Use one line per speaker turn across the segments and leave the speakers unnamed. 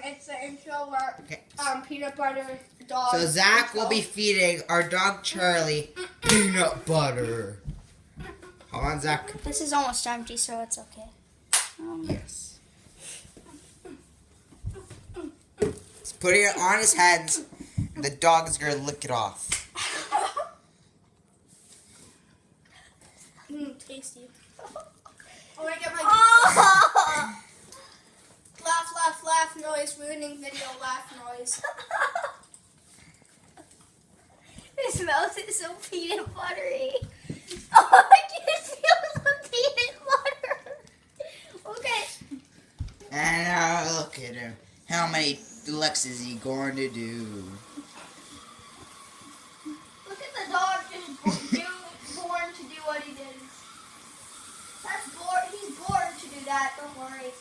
it's the intro where peanut butter dog.
So Zach will be feeding our dog Charlie peanut butter. Hold on, Zach.
This is almost empty, so it's okay.
Yes. He's putting it on his hands. The dog is gonna lick it off.
Tasty. Oh, I get my
Oh!
laugh noise, ruining video laugh noise.
His mouth is so peanut buttery. Oh, I can feel the peanut butter. Okay.
And now look at him. How many licks is he going to do?
Look at the dog just born to do what he did. He's born to do that, don't worry.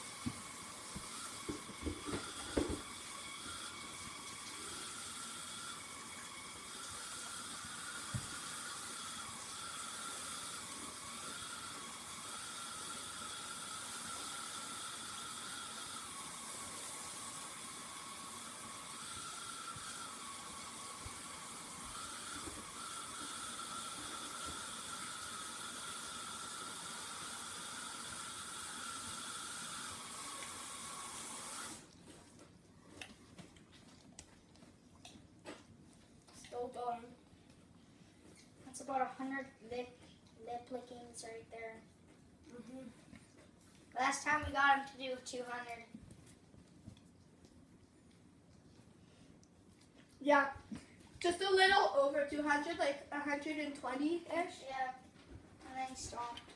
Still going.
That's about 100 lip lickings right there. Last time we got him to do 200.
Yeah, just a little over 200, like 120-ish.
Yeah, and then he stopped.